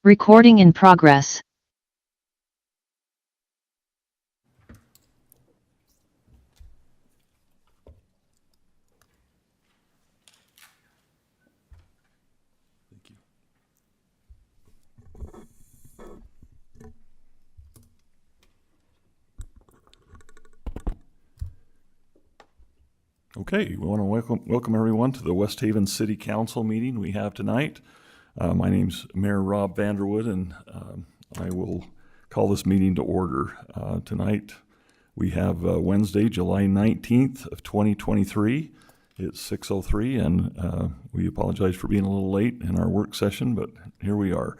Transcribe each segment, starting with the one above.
Recording in progress. Thank you. Okay, we want to welcome everyone to the West Haven City Council meeting we have tonight. My name's Mayor Rob Vanderwood, and I will call this meeting to order. Tonight we have Wednesday, July 19th of 2023. It's 6:03, and we apologize for being a little late in our work session, but here we are.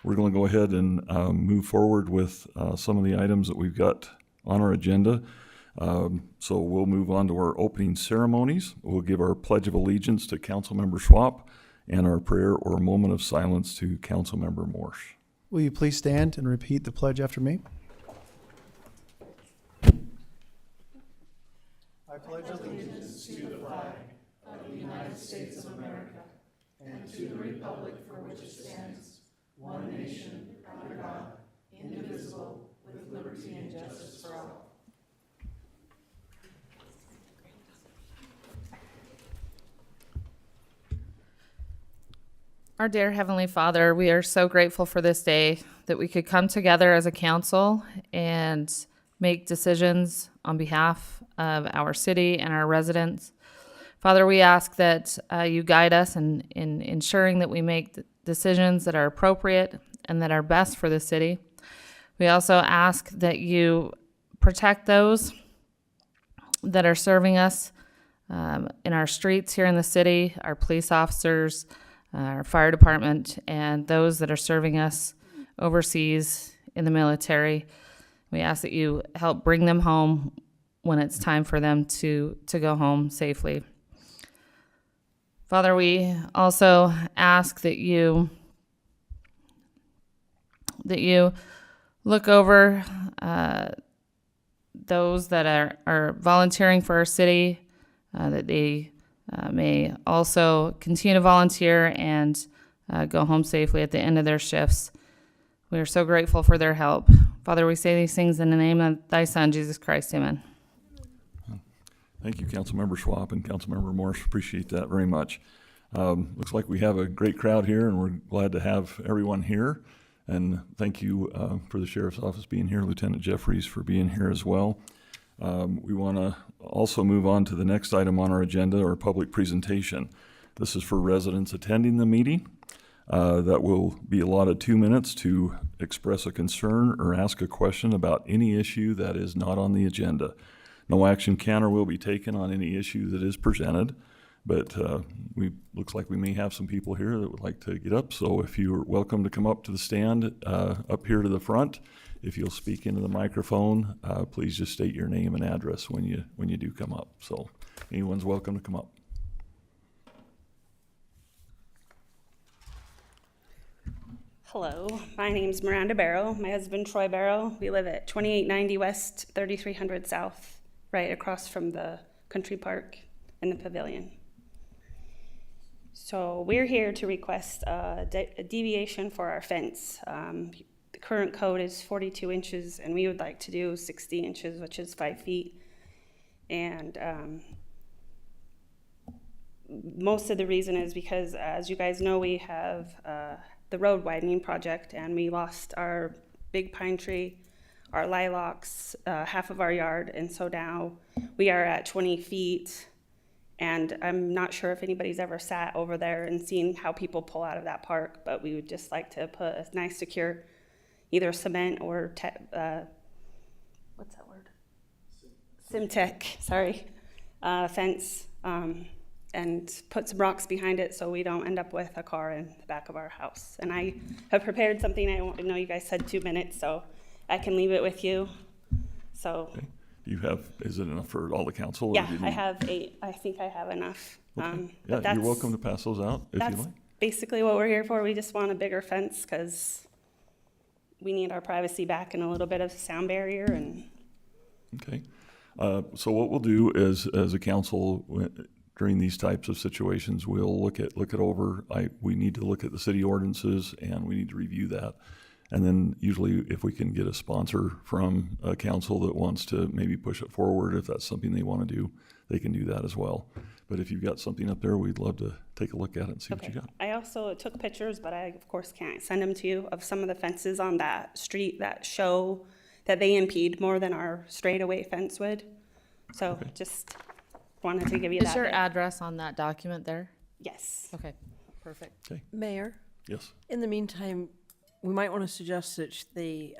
We're going to go ahead and move forward with some of the items that we've got on our agenda. So we'll move on to our opening ceremonies. We'll give our Pledge of Allegiance to Councilmember Schwab and our prayer or moment of silence to Councilmember Morse. Will you please stand and repeat the pledge after me? I pledge allegiance to the flag of the United States of America and to the republic for which it stands, one nation, under God, indivisible, with liberty and justice for all. Our dear Heavenly Father, we are so grateful for this day that we could come together as a council and make decisions on behalf of our city and our residents. Father, we ask that you guide us in ensuring that we make decisions that are appropriate and that are best for the city. We also ask that you protect those that are serving us in our streets here in the city, our police officers, our fire department, and those that are serving us overseas in the military. We ask that you help bring them home when it's time for them to go home safely. Father, we also ask that you look over those that are volunteering for our city, that they may also continue to volunteer and go home safely at the end of their shifts. We are so grateful for their help. Father, we say these things in the name of thy Son, Jesus Christ. Amen. Thank you, Councilmember Schwab and Councilmember Morse. Appreciate that very much. Looks like we have a great crowd here, and we're glad to have everyone here. And thank you for the Sheriff's Office being here, Lieutenant Jeffries for being here as well. We want to also move on to the next item on our agenda, our public presentation. This is for residents attending the meeting. That will be allotted 2 minutes to express a concern or ask a question about any issue that is not on the agenda. No action can or will be taken on any issue that is presented, but looks like we may have some people here that would like to get up. So if you're welcome to come up to the stand up here to the front. If you'll speak into the microphone, please just state your name and address when you do come up. So anyone's welcome to come up. Hello, my name's Miranda Barrow. My husband, Troy Barrow. We live at 2890 West, 3300 South, right across from the country park and the pavilion. So we're here to request a deviation for our fence. The current code is 42 inches, and we would like to do 60 inches, which is 5 feet. And most of the reason is because, as you guys know, we have the road widening project, and we lost our big pine tree, our lilacs, half of our yard, and so now we are at 20 feet. And I'm not sure if anybody's ever sat over there and seen how people pull out of that park, but we would just like to put a nice, secure, either cement or what's that word? Simtech, sorry, fence, and put some rocks behind it so we don't end up with a car in the back of our house. And I have prepared something. I know you guys said 2 minutes, so I can leave it with you. So. Okay. Is it enough for all the council? Yeah, I have 8. I think I have enough. Okay. Yeah, you're welcome to pass those out if you like. That's basically what we're here for. We just want a bigger fence because we need our privacy back and a little bit of sound barrier. And okay. So what we'll do is, as a council, during these types of situations, we'll look it over. We need to look at the city ordinances and we need to review that. And then usually if we can get a sponsor from a council that wants to maybe push it forward, if that's something they want to do, they can do that as well. But if you've got something up there, we'd love to take a look at it and see what you got. I also took pictures, but I of course can't send them to you, of some of the fences on that street that show that they impede more than our straightaway fence would. So just wanted to give you that. Is your bit. address on that document there? Yes. Okay, perfect. Mayor, Yes. in the meantime, we might want to suggest that they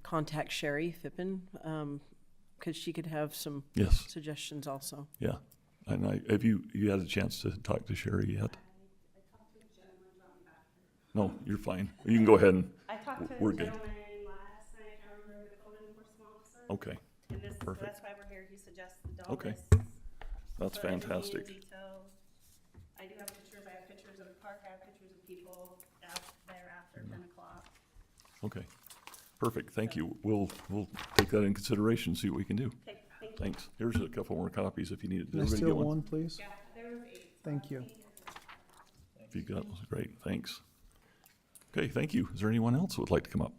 contact Sherry Fippen, because she could have some Yes. suggestions also. Yeah. And have you had a chance to talk to Sherry yet? No, you're fine. You can go ahead and, I talked to We're the good. gentleman last night, I can't remember the code enforcement officer. okay. And this, so Perfect. that's why we're here. He suggests the dog Okay. lists. That's So everything in fantastic. detail. I do have pictures. I have pictures of the park. I have pictures of people there after 10 o'clock. Okay. Perfect. Thank you. We'll take that in consideration, see what we can do. Okay, thank you. Thanks. Here's a couple more copies if you need it. Did Can I everybody steal get one? one, please? Yeah, there was 8. Thank you. If you got those, great. Thanks. Okay, thank you. Is there anyone else who would like to come up?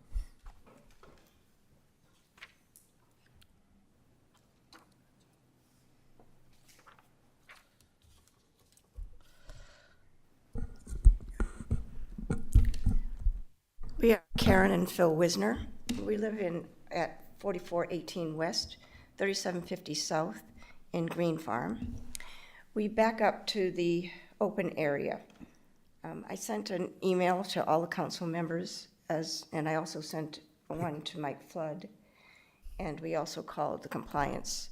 We are Karen and Phil Wisner. We live at 4418 West, 3750 South in Green Farm. We back up to the open area. I sent an email to all the council members, and I also sent one to Mike Flood, and we also called the compliance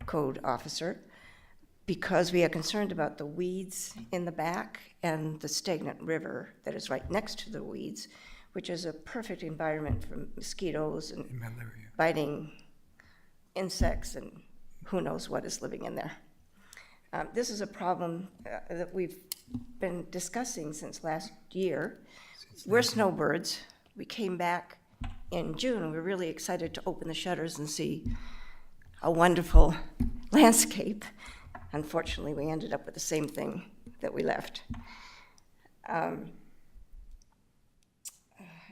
code officer, because we are concerned about the weeds in the back and the stagnant river that is right next to the weeds, which is a perfect environment for mosquitoes and biting insects and who knows what is living in there. This is a problem that we've been discussing since last year. We're snowbirds. We came back in June and we're really excited to open the shutters and see a wonderful landscape. Unfortunately, we ended up with the same thing that we left. There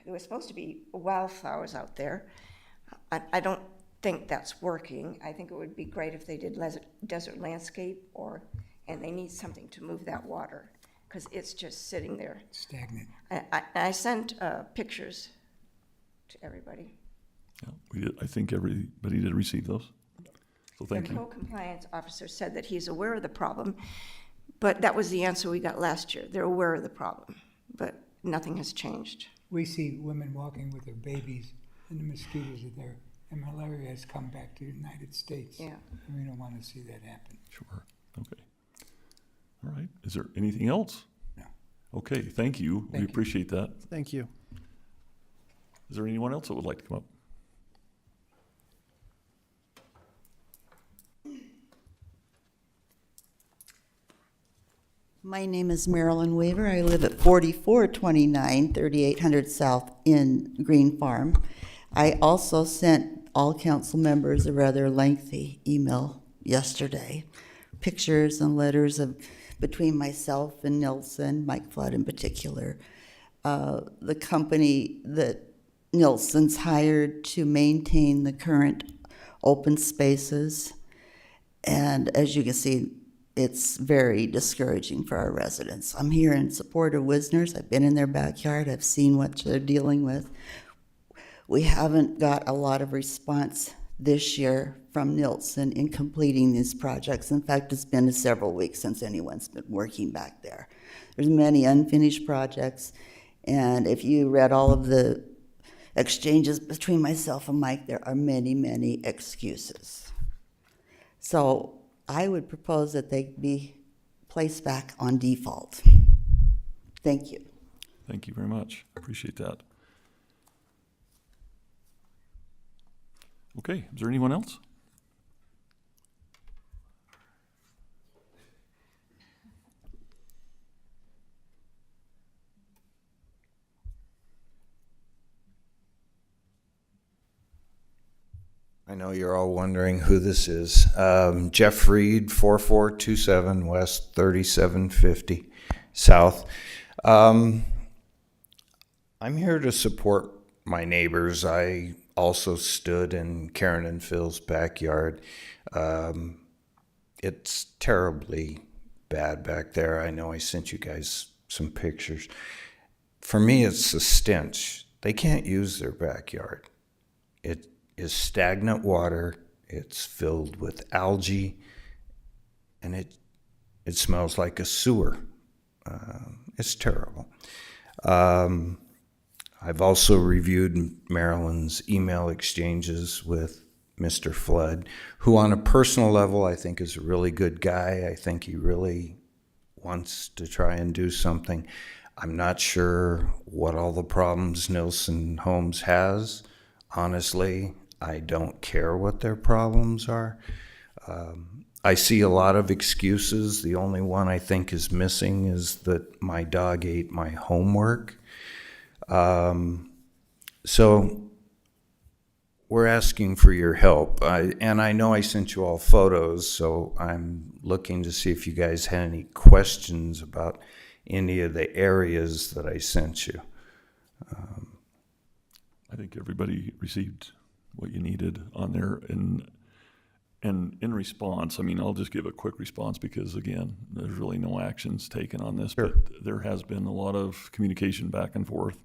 was supposed to be wildflowers out there. I don't think that's working. I think it would be great if they did desert landscape, and they need something to move that water, because it's just sitting there. Stagnant. I sent pictures to everybody. Yeah, we did. I think everybody did receive those. So thank The you. co-compliance officer said that he's aware of the problem, but that was the answer we got last year. They're aware of the problem, but nothing has changed. We see women walking with their babies, and the mosquitoes are there, and malaria has come back to the United States. Yeah. And we don't want to see that happen. Sure. Okay. All right. Is there anything else? No. Okay. Thank you. Thank We you. appreciate that. Thank you. Is there anyone else that would like to come up? My name is Marilyn Weaver. I live at 4429 3800 South in Green Farm. I also sent all council members a rather lengthy email yesterday, pictures and letters of between myself and Nilsson, Mike Flood in particular. The company that Nilsson's hired to maintain the current open spaces. And as you can see, it's very discouraging for our residents. I'm here in support of Wisner's. I've been in their backyard. I've seen what they're dealing with. We haven't got a lot of response this year from Nilsson in completing these projects. In fact, it's been several weeks since anyone's been working back there. There's many unfinished projects, and if you read all of the exchanges between myself and Mike, there are many, many excuses. So I would propose that they be placed back on default. Thank you. Thank you very much. Appreciate that. Okay. Is there anyone else? My I know you're all wondering who this is. Jeff Reed, 4427 West 3750 South. I'm here to support my neighbors. I also stood in Karen and Phil's backyard. It's terribly bad back there. I know I sent you guys some pictures. For me, it's a stench. They can't use their backyard. It is stagnant water. It's filled with algae, and it smells like a sewer. It's terrible. I've also reviewed Marilyn's email exchanges with Mr. Flood, who on a personal level I think is a really good guy. I think he really wants to try and do something. I'm not sure what all the problems Nilsson Homes has. Honestly, I don't care what their problems are. I see a lot of excuses. The only one I think is missing is that my dog ate my homework. So we're asking for your help. And I know I sent you all photos, so I'm looking to see if you guys had any questions about any of the areas that I sent you. I think everybody received what you needed on there. And in response, I mean, I'll just give a quick response because, again, there's really no actions taken on this. Sure. But there has been a lot of communication back and forth.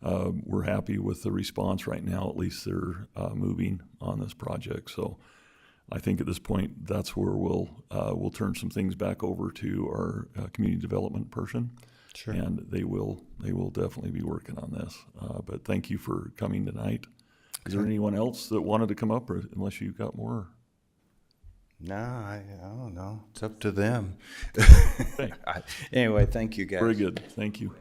We're happy with the response right now. At least they're moving on this project. So I think at this point, that's where we'll turn some things back over to our community development person. Sure. And they will definitely be working on this. But thank you for coming tonight. Is there anyone else that wanted to come up, or unless you've got more? No, I don't know. It's up to them. Okay. Anyway, thank you, guys. Very good. Thank you.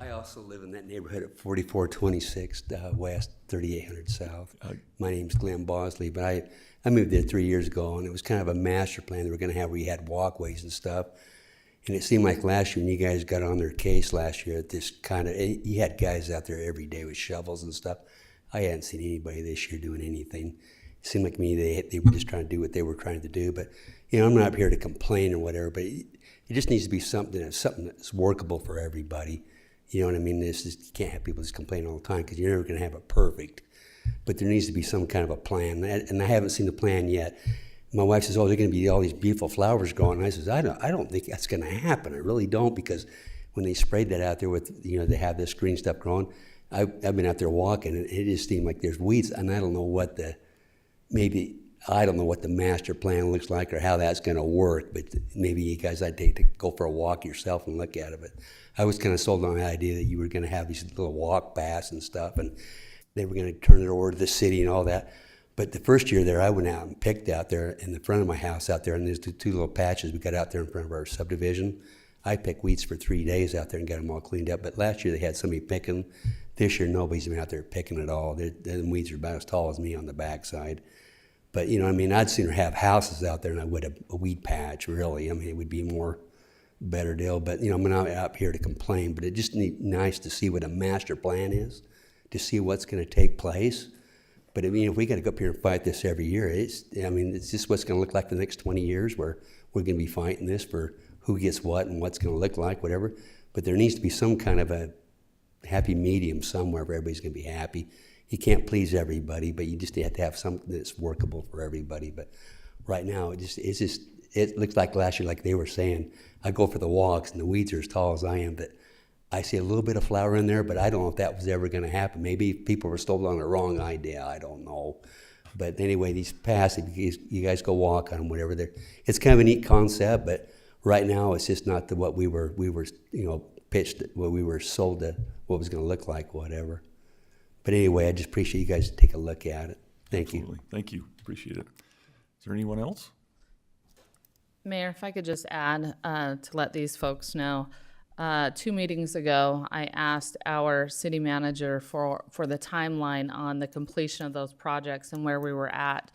I also live in that neighborhood at 4426 West, 3800 South. My name's Glenn Bosley, but I moved there 3 years ago, and it was kind of a master plan they were going to have where you had walkways and stuff. And it seemed like last year, when you guys got on their case last year, this kind of, you had guys out there every day with shovels and stuff. I hadn't seen anybody this year doing anything. It seemed like to me they were just trying to do what they were trying to do. But, you know, I'm not up here to complain or whatever, but it just needs to be something that's workable for everybody. You know what I mean? You can't have people just complain all the time because you're never going to have it perfect. But there needs to be some kind of a plan, and I haven't seen the plan yet. My wife says, "Oh, there's going to be all these beautiful flowers growing." And I says, "I don't think that's going to happen. I really don't, because when they sprayed that out there with, you know, they have this green stuff growing. I've been out there walking, and it just seemed like there's weeds, and I don't know what the master plan looks like or how that's going to work. But maybe you guys, I'd take to go for a walk yourself and look at it. But I was kind of sold on the idea that you were going to have these little walk paths and stuff, and they were going to turn it over to the city and all that. But the first year there, I went out and picked out there in the front of my house out there, and there's the two little patches we got out there in front of our subdivision. I picked weeds for 3 days out there and got them all cleaned up. But last year they had somebody picking. This year nobody's been out there picking at all. The weeds are about as tall as me on the backside. But, you know, I mean, I'd sooner have houses out there than I would a weed patch, really. I mean, it would be more better deal. But, you know, I'm not out here to complain, but it just nice to see what a master plan is, to see what's going to take place. But I mean, if we got to go up here and fight this every year, it's just what's going to look like the next 20 years, where we're going to be fighting this for who gets what and what's going to look like, whatever. But there needs to be some kind of a happy medium somewhere where everybody's going to be happy. You can't please everybody, but you just have to have something that's workable for everybody. But right now, it looks like last year, like they were saying, I go for the walks and the weeds are as tall as I am, but I see a little bit of flower in there, but I don't know if that was ever going to happen. Maybe people were sold on the wrong idea. I don't know. But anyway, these paths, you guys go walk on them, whatever. It's kind of a neat concept, but right now it's just not what we were pitched, what we were sold to, what was going to look like, whatever. But anyway, I just appreciate you guys take a look at it. Thank Absolutely. you. Thank you. Appreciate it. Is there anyone else? Mayor, if I could just add to let these folks know, 2 meetings ago, I asked our city manager for the timeline on the completion of those projects and where we were at.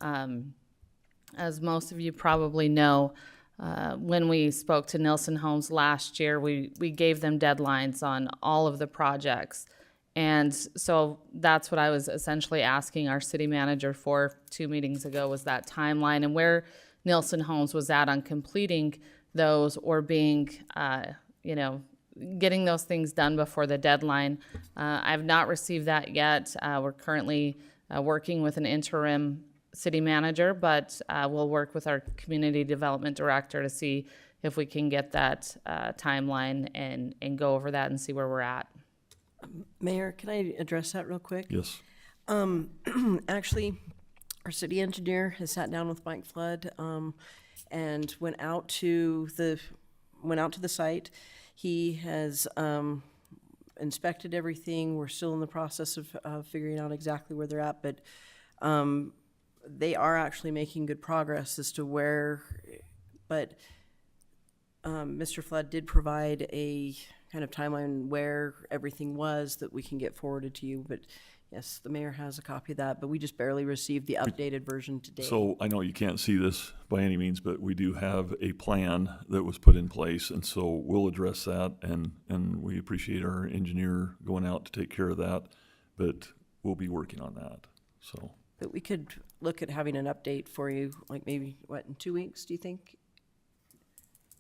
As most of you probably know, when we spoke to Nilsson Homes last year, we gave them deadlines on all of the projects. And so that's what I was essentially asking our city manager for 2 meetings ago, was that timeline and where Nielsen Homes was at on completing those or being, getting those things done before the deadline. I've not received that yet. We're currently working with an interim city manager, but we'll work with our community development director to see if we can get that timeline and go over that and see where we're at. Mayor, can I address that real quick? Yes. Actually, our city engineer has sat down with Mike Flood and went out to the site. He has inspected everything. We're still in the process of figuring out exactly where they're at, but they are actually making good progress as to where. But Mr. Flood did provide a kind of timeline where everything was that we can get forwarded to you. But yes, the mayor has a copy of that, but we just barely received the updated version today. So I know you can't see this by any means, but we do have a plan that was put in place, and so we'll address that, and we appreciate our engineer going out to take care of that, but we'll be working on that, so. But we could look at having an update for you, like maybe, in 2 weeks, do you think?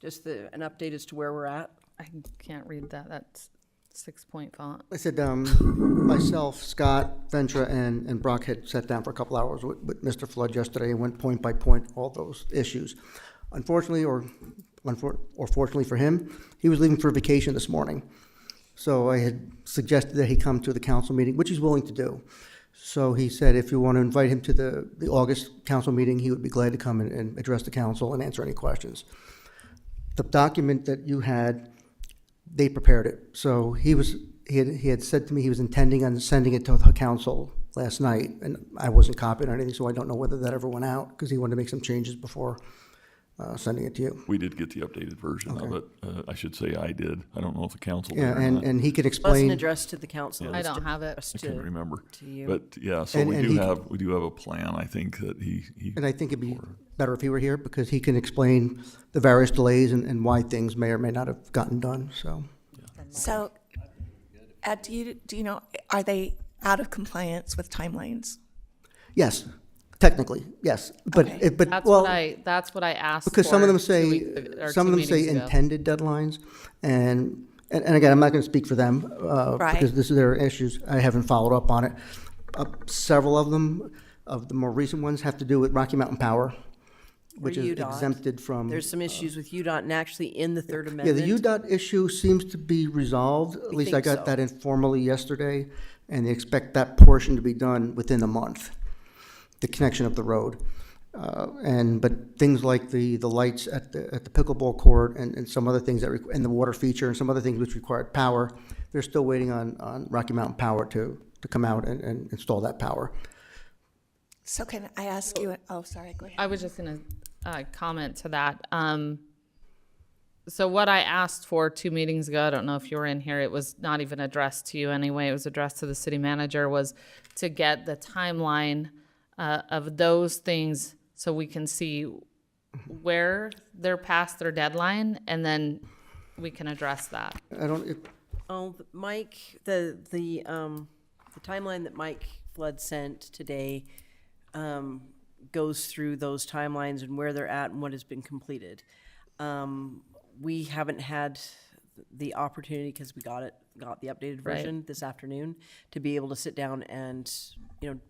Just an update as to where we're at? I can't read that. That's 6-point font. I said, myself, Scott, Ventra, and Brock had sat down for a couple hours with Mr. Flood yesterday and went point by point all those issues. Unfortunately, or fortunately for him, he was leaving for vacation this morning. So I had suggested that he come to the council meeting, which he's willing to do. So he said if you want to invite him to the August council meeting, he would be glad to come and address the council and answer any questions. The document that you had, they prepared it. So he had said to me he was intending on sending it to the council last night, and I wasn't copied or anything, so I don't know whether that ever went out, because he wanted to make some changes before sending it to you. We did get the updated version of it. I should say I did. I don't know if the council did Yeah, or not. and he could Wasn't explain. addressed to the council. I don't have it. I can't remember. To you. But yeah, so And we he- do have a plan, I think, that he And I think it'd be better if he were here, because he can explain the various delays and why things may or may not have gotten done, so. So, Ed, do you know, are they out of compliance with timelines? Yes, technically, yes, but, Okay. but, That's well, what I asked because for some of them 2 say, weeks ag- or some of 2 them say meetings ago. intended deadlines, and again, I'm not gonna speak for them, Right. because this is their issues, I haven't followed up on it. Several of them, of the more recent ones, have to do with Rocky Mountain Power, which is UDOT. exempted from. There's some issues with UDOT, and actually in the Third Yeah, Amendment. the UDOT issue seems to be resolved, at least I think got so. that informally yesterday, and they expect that portion to be done within a month, the connection of the road. But things like the lights at the pickleball court and some other things and the water feature and some other things which required power, they're still waiting on Rocky Mountain Power to come out and install that power. So can I ask you, oh, sorry, go ahead. I was just going to comment to that. So what I asked for 2 meetings ago, I don't know if you were in here, it was not even addressed to you anyway, it was addressed to the city manager, was to get the timeline of those things so we can see where they're past their deadline, and then we can address that. Mike, the timeline that Mike Flood sent today goes through those timelines and where they're at and what has been completed. We haven't had the opportunity, because we got the updated version this afternoon, to be able to sit down and,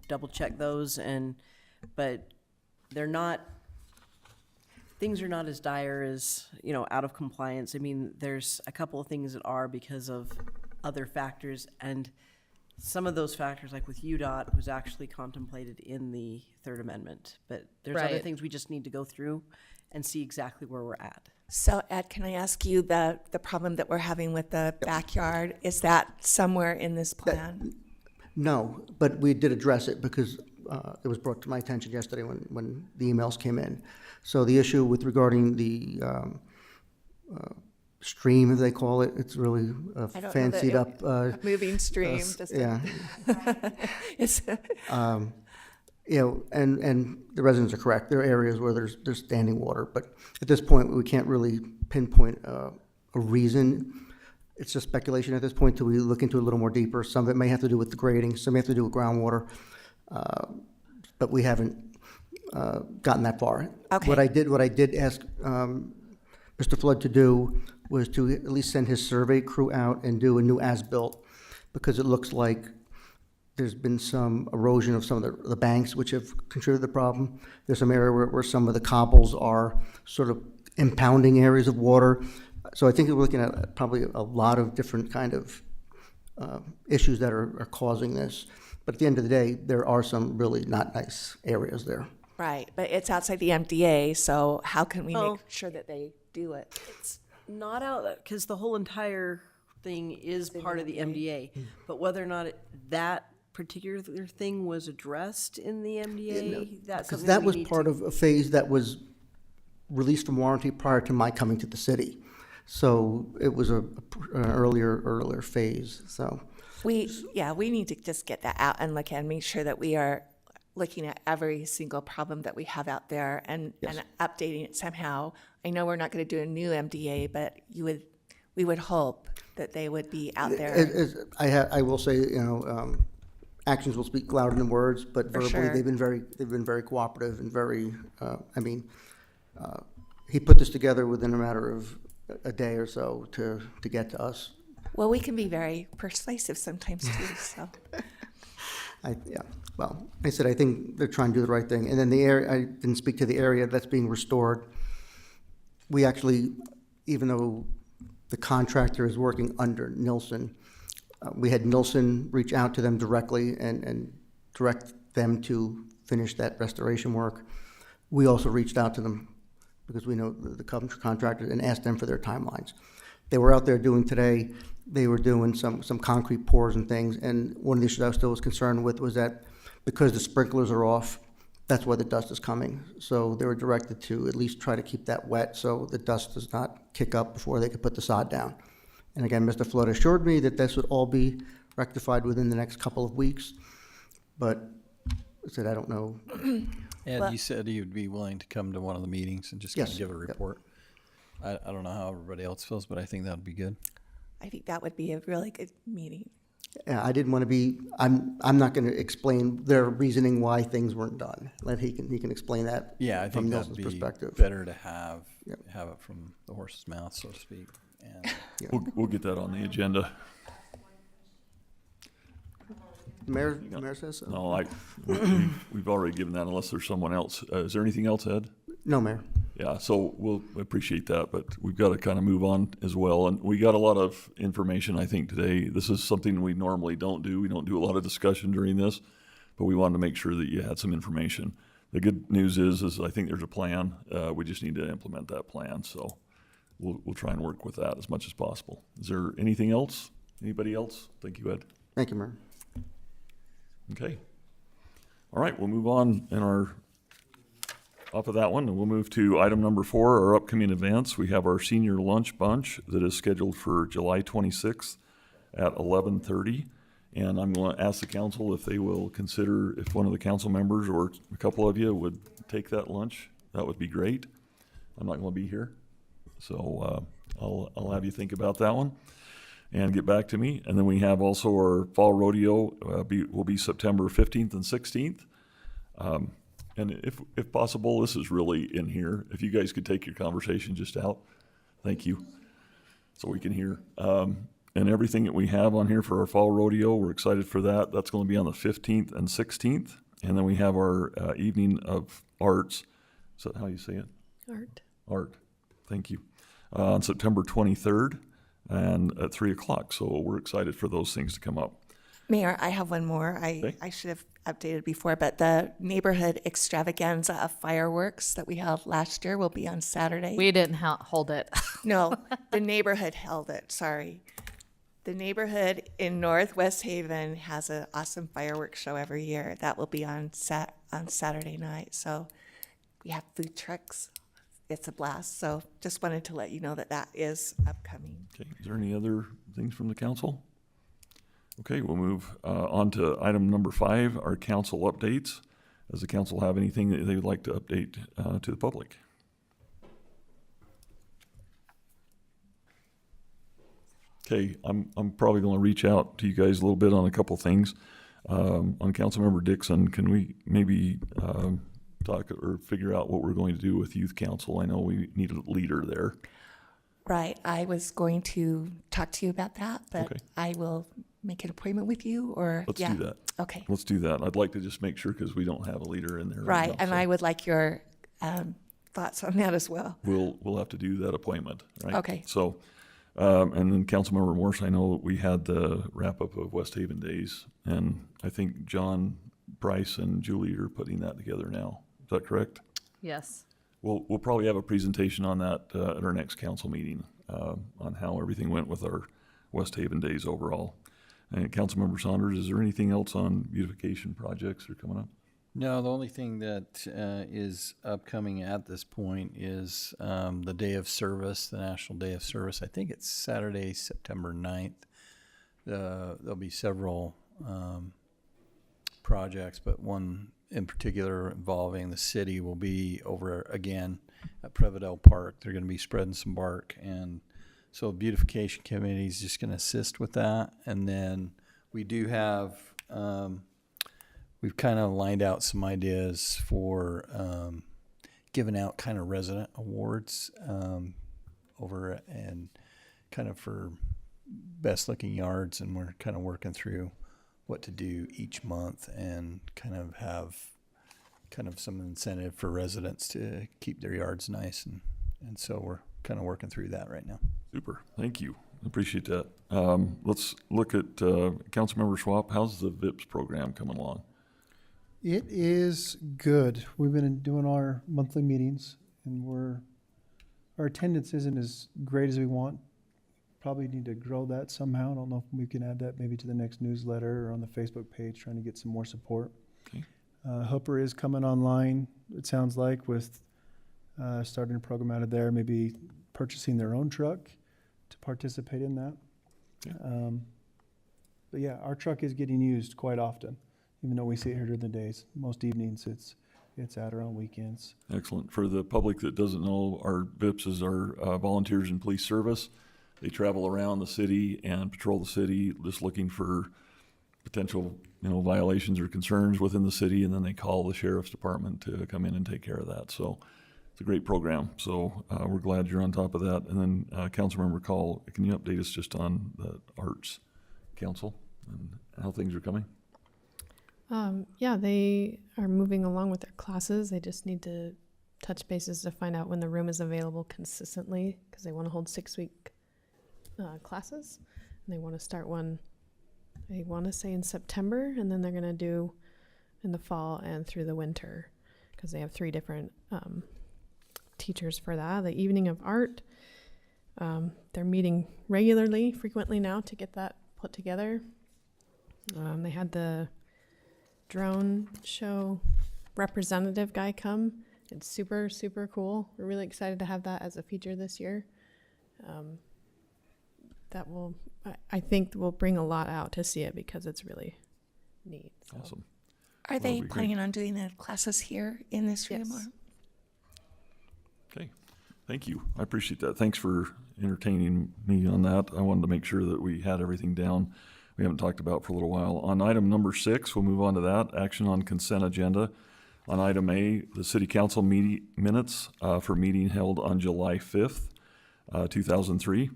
double check those, but things are not as dire as, out of compliance. I mean, there's a couple of things that are because of other factors, and some of those factors, like with UDOT, was actually contemplated in the Third Amendment. But there's other Right. things we just need to go through and see exactly where we're at. So Ed, can I ask you the problem that we're having with the backyard, is that somewhere in this plan? No, but we did address it because it was brought to my attention yesterday when the emails came in. So the issue regarding the stream, as they call it, it's really I don't know fancied the up. moving stream, just Yeah. it's, And the residents are correct. There are areas where there's standing water, but at this point, we can't really pinpoint a reason. It's just speculation at this point till we look into it a little more deeper. Some of it may have to do with the grading, some may have to do with groundwater, but we haven't gotten that far. Okay. What I did ask Mr. Flood to do was to at least send his survey crew out and do a new as-built, because it looks like there's been some erosion of some of the banks which have contributed to the problem. There's some area where some of the cobbles are sort of impounding areas of water. So I think we're looking at probably a lot of different kind of issues that are causing this. But at the end of the day, there are some really not nice areas there. Right, but it's outside the MDA, so how can we Oh. make sure that they do it? It's not out, because the whole entire thing is part of the MDA. But whether or not that particular thing was addressed in the MDA, that's Because something that we was need part to. of a phase that was released from warranty prior to my coming to the city. So it was an earlier phase, so. We need to just get that out and look and make sure that we are looking at every single problem that we have out there and updating it somehow. I know we're not going to do a new MDA, but we would hope that they would be out there. I will say, actions will speak louder than words, but For verbally, sure. they've been very cooperative and very, he put this together within a matter of a day or so to get to us. Well, we can be very persuasive sometimes too, so. Well, I said, I think they're trying to do the right thing. And then the area, I didn't speak to the area that's being restored. We actually, even though the contractor is working under Nilsson, we had Nilsson reach out to them directly and direct them to finish that restoration work. We also reached out to them because we know the contractors and asked them for their timelines. They were out there doing today, they were doing some concrete pours and things, and one of the issues I still was concerned with was that because the sprinklers are off, that's why the dust is coming. So they were directed to at least try to keep that wet so the dust does not kick up before they could put the sod down. And again, Mr. Flood assured me that this would all be rectified within the next couple of weeks, but I said, I don't know. Ed, Well- you said you'd be willing to come to one of the meetings and just kind Yes. of give a Yep. report. I don't know how everybody else feels, but I think that would be good. I think that would be a really good meeting. Yeah, I didn't want to be, I'm not going to explain their reasoning why things weren't done. He can explain that Yeah, I from think that'd Nelson's be perspective. better to have Yep. it from the horse's mouth, so to speak. And We'll get that on the agenda. The mayor says so? No, we've already given that unless there's someone else. Is there anything else, Ed? No, Mayor. Yeah, so we'll appreciate that, but we've got to kind of move on as well. And we got a lot of information, I think, today. This is something we normally don't do. We don't do a lot of discussion during this, but we wanted to make sure that you had some information. The good news is I think there's a plan. We just need to implement that plan. So we'll try and work with that as much as possible. Is there anything else? Anybody else? Thank you, Ed. Thank you, Mayor. Okay. All right, we'll move on off of that one, and we'll move to item number 4, our upcoming events. We have our senior lunch bunch that is scheduled for July 26th at 11:30. And I'm going to ask the council if they will consider if one of the council members or a couple of you would take that lunch. That would be great. I'm not going to be here, so I'll have you think about that one and get back to me. And then we have also our fall rodeo will be September 15th and 16th. And if possible, this is really in here. If you guys could take your conversation just out, thank you, so we can hear. And everything that we have on here for our fall rodeo, we're excited for that. That's going to be on the 15th and 16th. And then we have our evening of arts. Is that how you say it? Art. Thank you. On September 23rd and at 3 o'clock. So we're excited for those things to come up. Mayor, I have one more. Okay. I should have updated before, but the neighborhood extravaganza of fireworks that we held last year will be on Saturday. We didn't hold it. No, the neighborhood held it, sorry. The neighborhood in Northwest Haven has an awesome fireworks show every year. That will be on Saturday night. So we have food trucks. It's a blast. So just wanted to let you know that is upcoming. Okay, is there any other things from the council? Okay, we'll move on to item number 5, our council updates. Does the council have anything that they would like to update to the public? Okay, I'm probably going to reach out to you guys a little bit on a couple things. On Councilmember Dixon, can we maybe talk or figure out what we're going to do with youth council? I know we need a leader there. Right, I was going to talk to you about that, but Okay. I will make an appointment with you, or? Let's yeah. do that. Okay, Let's do that. I'd like to just make sure because we don't have a leader in there. right, now, and so I would like your thoughts on that as well. We'll have to do that appointment, right? Okay. So, and then Councilmember Morse, I know we had the wrap up of West Haven Days, and I think John Price and Julie are putting that together now. Is that correct? Yes. We'll probably have a presentation on that at our next council meeting on how everything went with our West Haven Days overall. And Councilmember Saunders, is there anything else on beautification projects that are coming up? No, the only thing that is upcoming at this point is the Day of Service, the National Day of Service. I think it's Saturday, September 9th. There'll be several projects, but one in particular involving the city will be over again at Prevedel Park. They're going to be spreading some bark, and so beautification committee is just going to assist with that. And then we do have we've kind of lined out some ideas for giving out kind of resident awards over and kind of for best looking yards, and we're kind of working through what to do each month and kind of have kind of some incentive for residents to keep their yards nice, and so we're kind of working through that right now. Super, thank you. Appreciate that. Let's look at Councilmember Schwab. How's the VIPS program coming along? It is good. We've been doing our monthly meetings, and our attendance isn't as great as we want. Probably need to grow that somehow. I don't know if we can add that maybe to the next newsletter or on the Facebook page, trying to get some more support. Okay. Hooper is coming online, it sounds like, with starting a program out of there, maybe purchasing their own truck to participate in that. Okay. But yeah, our truck is getting used quite often, even though we see it here during the days. Most evenings it's out around weekends. Excellent. For the public that doesn't know, our VIPs is our volunteers in police service. They travel around the city and patrol the city, just looking for potential, violations or concerns within the city, and then they call the sheriff's department to come in and take care of that. So it's a great program. So we're glad you're on top of that. And then Councilmember Call, can you update us just on the Arts Council and how things are coming? Yeah, they are moving along with their classes. They just need to touch bases to find out when the room is available consistently, because they want to hold 6-week classes, and they want to start one, I want to say in September, and then they're going to do in the fall and through the winter, because they have 3 different teachers for that. The Evening of Art, they're meeting regularly, frequently now to get that put together. They had the drone show representative guy come. It's super, super cool. We're really excited to have that as a feature this year. That will, I think, will bring a lot out to see it, because it's really neat. So. Awesome. Are they planning on doing the classes here in this room? Yes. Okay, thank you. I appreciate that. Thanks for entertaining me on that. I wanted to make sure that we had everything down. We haven't talked about for a little while. On item number 6, we'll move on to that. Action on consent agenda. On item A, the City Council minutes for meeting held on July 5th, 2003.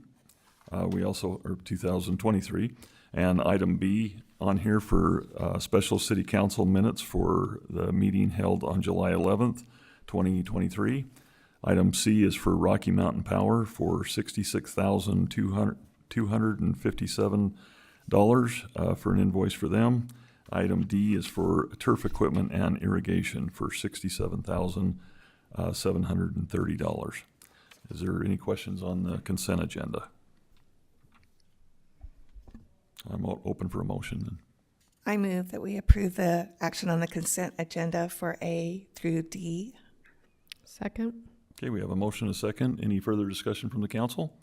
We also, or 2023. And item B on here for special City Council minutes for the meeting held on July 11th, 2023. Item C is for Rocky Mountain Power for $66,257 for an invoice for them. Item D is for turf equipment and irrigation for $67,730. Is there any questions on the consent agenda? I'm open for a motion. I move that we approve the action on the consent agenda for A through D. Second. Okay, we have a motion and a second. Any further discussion from the council?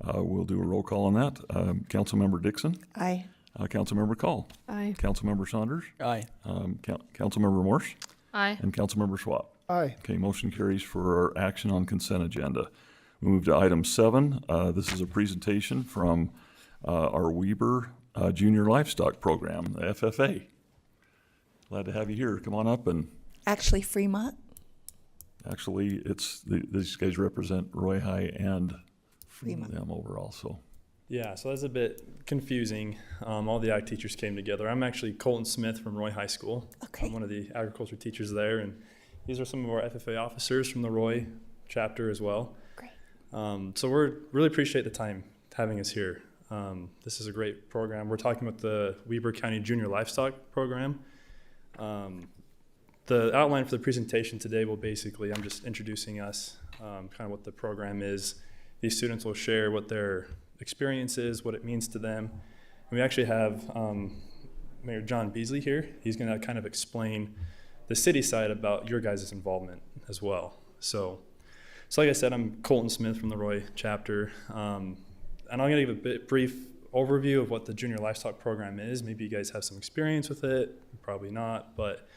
We'll do a roll call on that. Councilmember Dixon? Aye. Councilmember Call? Aye. Councilmember Saunders? Aye. Councilmember Morse? Aye. And Councilmember Schwab? Aye. Okay, motion carries for our action on consent agenda. We move to item 7. This is a presentation from our Weaver Junior Livestock Program, the FFA. Glad to have you here. Come on up. And Actually, Fremont. actually, these guys represent Roy High and Fremont. them overall. So Yeah, so that's a bit confusing. All the ag teachers came together. I'm actually Colton Smith from Roy High School. Okay. I'm one of the agriculture teachers there, and these are some of our FFA officers from the Roy chapter as well. Great. So we really appreciate the time having us here. This is a great program. We're talking about the Weber County Junior Livestock Program. The outline for the presentation today will basically, I'm just introducing us, kind of what the program is. These students will share what their experience is, what it means to them. And we actually have Mayor John Beasley here. He's going to kind of explain the city side about your guys' involvement as well. So like I said, I'm Colton Smith from the Roy chapter. And I'm going to give a brief overview of what the Junior Livestock Program is. Maybe you guys have some experience with it, probably not, but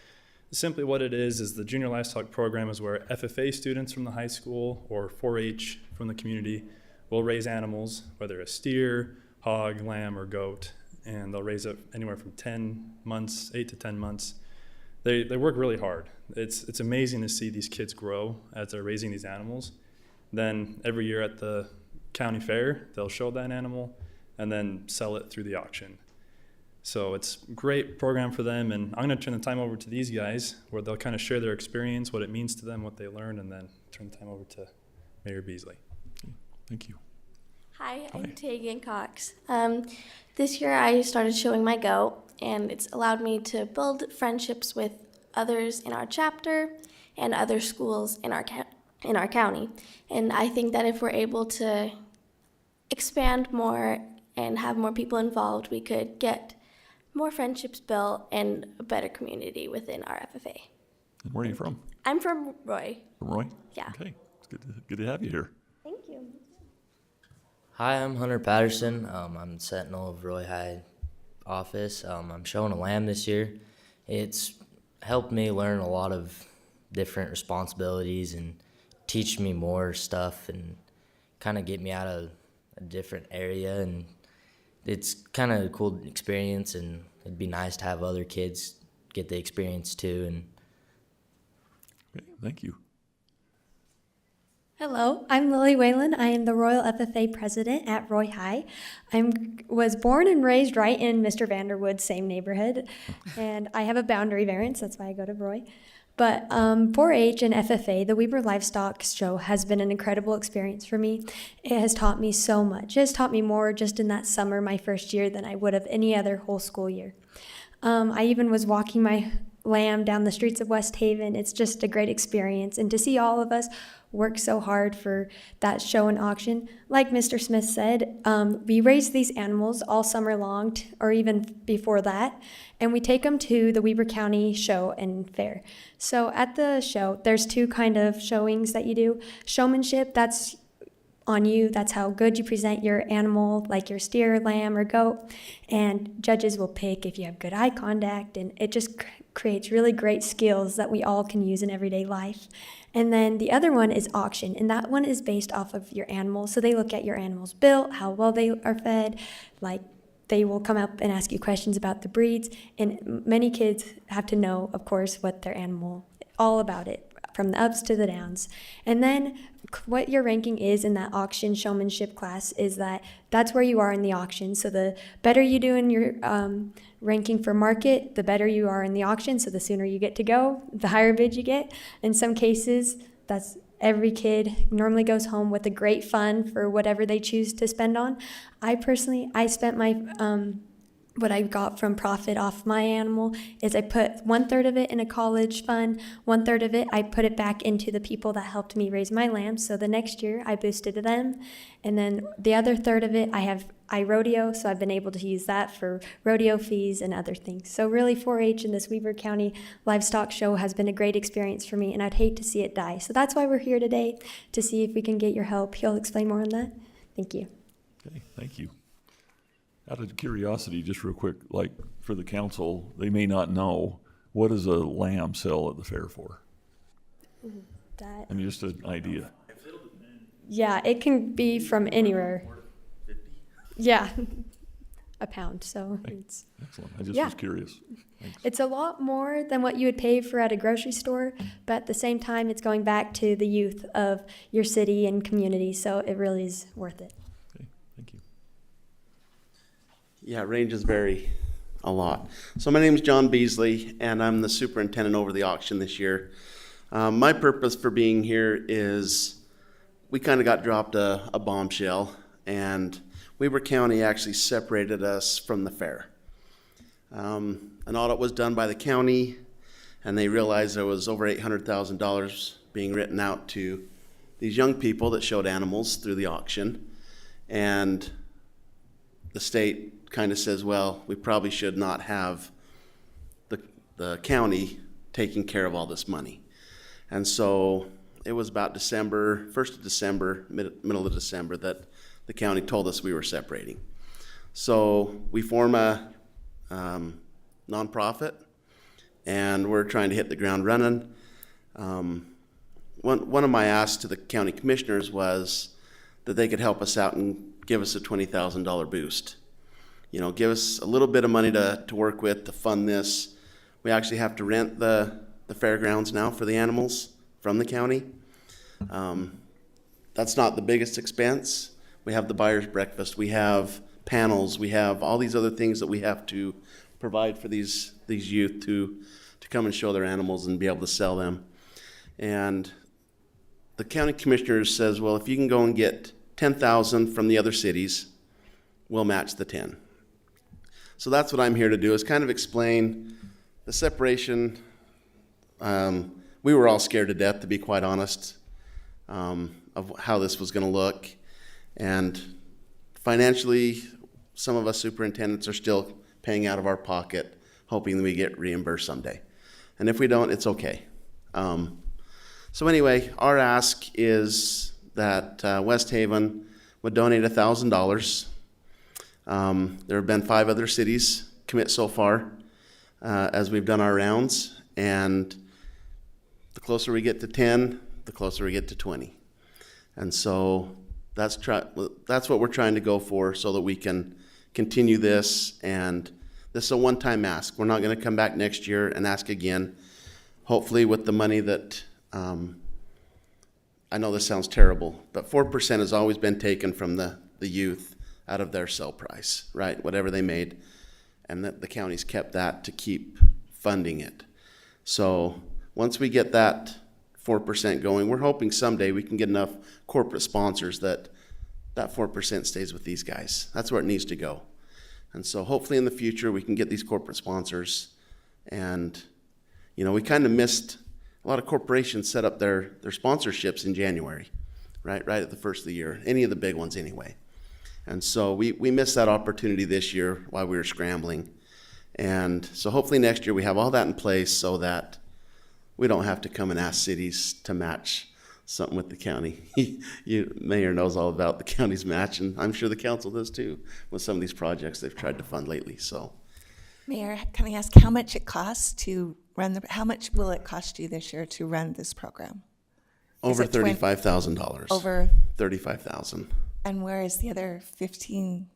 simply what it is the Junior Livestock Program is where FFA students from the high school or 4-H from the community will raise animals, whether a steer, hog, lamb, or goat, and they'll raise it anywhere from 10 months, 8 to 10 months. They work really hard. It's amazing to see these kids grow as they're raising these animals. Then every year at the county fair, they'll show that animal and then sell it through the auction. So it's a great program for them, and I'm going to turn the time over to these guys where they'll kind of share their experience, what it means to them, what they learned, and then turn the time over to Mayor Beasley. thank you. Hi, I'm Tegan Cox. This year I started showing my goat, and it's allowed me to build friendships with others in our chapter and other schools in our county. And I think that if we're able to expand more and have more people involved, we could get more friendships built and a better community within our FFA. And where are you from? I'm from Roy. From Roy? Yeah. Okay, it's good to have you here. Thank you. Hi, I'm Hunter Patterson. I'm Sentinel of Roy High office. I'm showing a lamb this year. It's helped me learn a lot of different responsibilities and teach me more stuff and kind of get me out of a different area. And it's kind of a cool experience, and it'd be nice to have other kids get the experience too. And Okay, thank you. Hello, I'm Lily Whalen. I am the Royal FFA President at Roy High. I was born and raised right in Mr. Vanderwood's same neighborhood, and I have a boundary variance, that's why I go to Roy. But 4-H and FFA, the Weaver Livestock Show, has been an incredible experience for me. It has taught me so much. It has taught me more just in that summer, my first year, than I would have any other whole school year. I even was walking my lamb down the streets of West Haven. It's just a great experience. And to see all of us work so hard for that show and auction, like Mr. Smith said, we raise these animals all summer long, or even before that, and we take them to the Weber County Show and Fair. So at the show, there's two kind of showings that you do. Showmanship, that's on you. That's how good you present your animal, like your steer, lamb, or goat. And judges will pick if you have good eye contact, and it just creates really great skills that we all can use in everyday life. And then the other one is auction, and that one is based off of your animal. So they look at your animal's built, how well they are fed, like they will come up and ask you questions about the breeds. And many kids have to know, of course, what their animal, all about it, from the ups to the downs. And then what your ranking is in that auction showmanship class is that's where you are in the auction. So the better you do in your ranking for market, the better you are in the auction. So the sooner you get to go, the higher bid you get. In some cases, that's every kid normally goes home with a great fund for whatever they choose to spend on. I spent my what I got from profit off my animal is I put 1/3 of it in a college fund, 1/3 of it I put it back into the people that helped me raise my lambs. So the next year I boosted them, and then the other 1/3 of it I rodeo, so I've been able to use that for rodeo fees and other things. So really 4-H in this Weaver County Livestock Show has been a great experience for me, and I'd hate to see it die. So that's why we're here today, to see if we can get your help. He'll explain more on that. Thank you. Okay, thank you. Out of curiosity, just real quick, like for the council, they may not know, what does a lamb sell at the fair for? That. I mean, just an idea. Yeah, it can be from anywhere. Yeah, a pound. So it's Excellent. I just Yeah. was curious. Thanks. it's a lot more than what you would pay for at a grocery store, but at the same time, it's going back to the youth of your city and community. So it really is worth it. Okay, thank you. Yeah, ranges vary a lot. So my name is John Beasley, and I'm the superintendent over the auction this year. My purpose for being here is we kind of got dropped a bombshell, and Weber County actually separated us from the fair. An audit was done by the county, and they realized there was over $800,000 being written out to these young people that showed animals through the auction. And the state kind of says, well, we probably should not have the county taking care of all this money. And so it was about December, 1st of December, middle of December, that the county told us we were separating. So we form a nonprofit, and we're trying to hit the ground running. One of my asks to the county commissioners was that they could help us out and give us a $20,000 boost. You know, give us a little bit of money to work with to fund this. We actually have to rent the fairgrounds now for the animals from the county. That's not the biggest expense. We have the buyer's breakfast, we have panels, we have all these other things that we have to provide for these youth to come and show their animals and be able to sell them. And the county commissioner says, well, if you can go and get 10,000 from the other cities, we'll match the 10. So that's what I'm here to do, is kind of explain the separation. We were all scared to death, to be quite honest, of how this was going to look. And financially, some of us superintendents are still paying out of our pocket, hoping that we get reimbursed someday. And if we don't, it's okay. So anyway, our ask is that West Haven would donate $1,000. There have been 5 other cities commit so far as we've done our rounds, and the closer we get to 10, the closer we get to 20. And so that's what we're trying to go for, so that we can continue this. And this is a one-time ask. We're not going to come back next year and ask again. Hopefully with the money that, I know this sounds terrible, but 4% has always been taken from the youth out of their sell price, right? Whatever they made, and that the county's kept that to keep funding it. So once we get that 4% going, we're hoping someday we can get enough corporate sponsors that 4% stays with these guys. That's where it needs to go. And so hopefully in the future we can get these corporate sponsors. And, you know, we kind of missed, a lot of corporations set up their sponsorships in January, right at the first of the year, any of the big ones anyway. And so we missed that opportunity this year while we were scrambling. And so hopefully next year we have all that in place so that we don't have to come and ask cities to match something with the county. Mayor knows all about the county's match, and I'm sure the council does too, with some of these projects they've tried to fund lately. So, Mayor, can I ask how much it costs to run how much will it cost you this year to run this program? Over $35,000. Over $35,000. And where is the other 15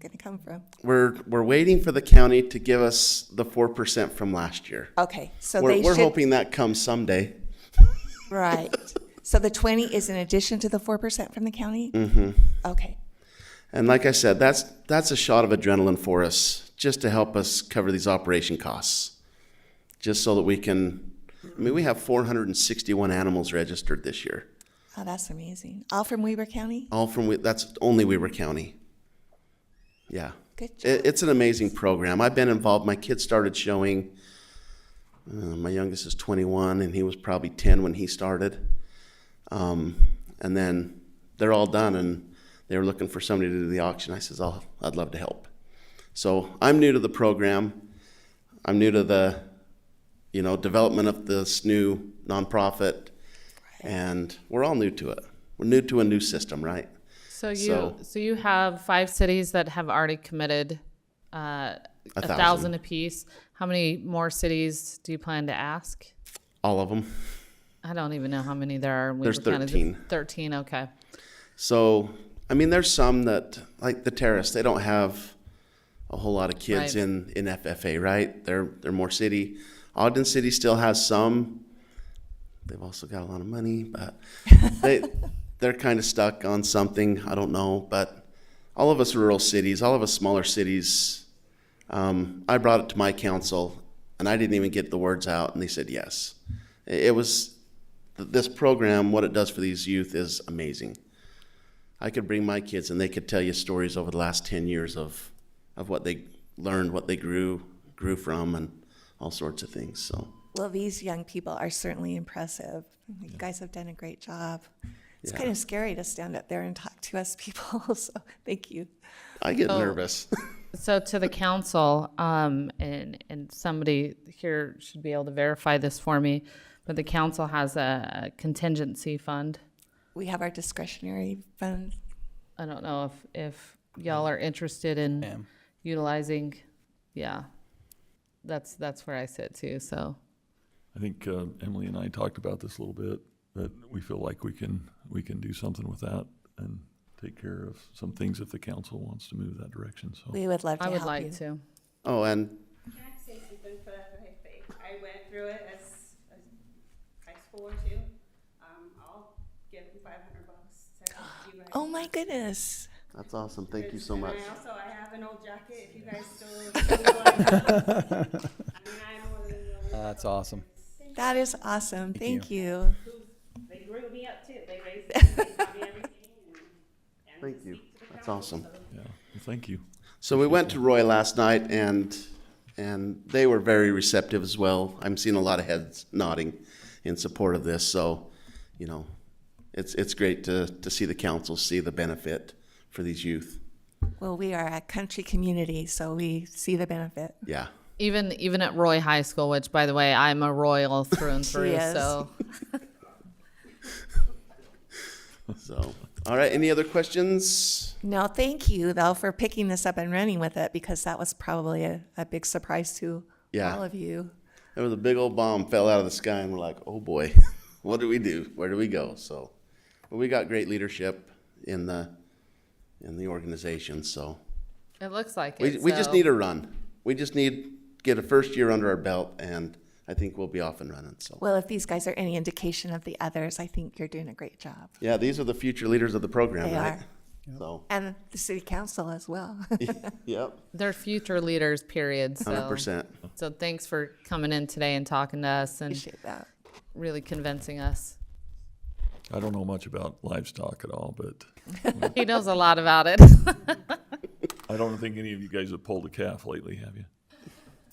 going to come from? We're waiting for the county to give us the 4% from last year. Okay, so we're hoping that comes someday. Right. So the 20 is in addition to the 4% from the county? Mm-hmm. Okay. And like I said, that's a shot of adrenaline for us, just to help us cover these operation costs, just so that we can. I mean, we have 461 animals registered this year. Oh, that's amazing. All from Weber County? That's only Weber County. Yeah. Good job. It's an amazing program. I've been involved. My kids started showing. My youngest is 21, and he was probably 10 when he started. And then they're all done, and they were looking for somebody to do the auction. I says, I'd love to help. So I'm new to the program. I'm new to the, development of this new nonprofit, and we're all new to it. We're new to a new system, right? So you have 5 cities that have already committed 1,000 apiece. How many more cities do you plan to ask? All of them. I don't even know how many there are. There's 13. 13, okay. So, I mean, there's some that, like the Terrace, they don't have a whole lot of kids Right. in FFA, right? They're more city. Ogden City still has some. They've also got a lot of money, but they're kind of stuck on something. I don't know, but all of us rural cities, all of us smaller cities, I brought it to my council, and I didn't even get the words out, and they said yes. It was, this program, what it does for these youth is amazing. I could bring my kids, and they could tell you stories over the last 10 years of what they learned, what they grew from, and all sorts of things. So. Well, these young people are certainly impressive. You guys have done a great job. It's Yeah. kind of scary to stand up there and talk to us people, so thank you. I get nervous. So to the council, and somebody here should be able to verify this for me, but the council has a contingency fund. We have our discretionary fund. I don't know if y'all are interested in utilizing, that's where I sit too, so. I think Emily and I talked about this a little bit, that we feel like we can do something with that and take care of some things if the council wants to move that direction. So We would love to I would help like you. to. Oh, and Can I say something for that? I went through it as a high schooler too. I'll give them $500. So you guys. Oh my goodness. that's awesome. Thank you so much. And I have an old jacket if you guys still like it. I mean, I know what it is. That's awesome. That is awesome. Thank you. They grew me up too. They raised me, they taught me everything. And Thank you. That's awesome. yeah, well, thank you. So we went to Roy last night, and they were very receptive as well. I'm seeing a lot of heads nodding in support of this. So, you know, it's great to see the council see the benefit for these youth. Well, we are a country community, so we see the benefit. Yeah. Even at Roy High School, which by the way, I'm a Royal through and through, is. so. So, all right. Any other questions? No, thank you though for picking this up and running with it, because that was probably a big surprise to Yeah. all of you. There was a big old bomb fell out of the sky, and we're like, oh boy, what do we do? Where do we go? So, but we got great leadership in the organization. So It looks like we it. just so- need a run. We just need get a first year under our belt, and I think we'll be off and running. So Well, if these guys are any indication of the others, I think you're doing a great job. yeah, these are the future leaders of the program, They right? are. So And the city council as well. yep, They're future leaders, period. So, 100%. So thanks for coming in today and talking to us and Appreciate that. really convincing us. I don't know much about livestock at all, but He knows a lot about it. I don't think any of you guys have pulled a calf lately, have you?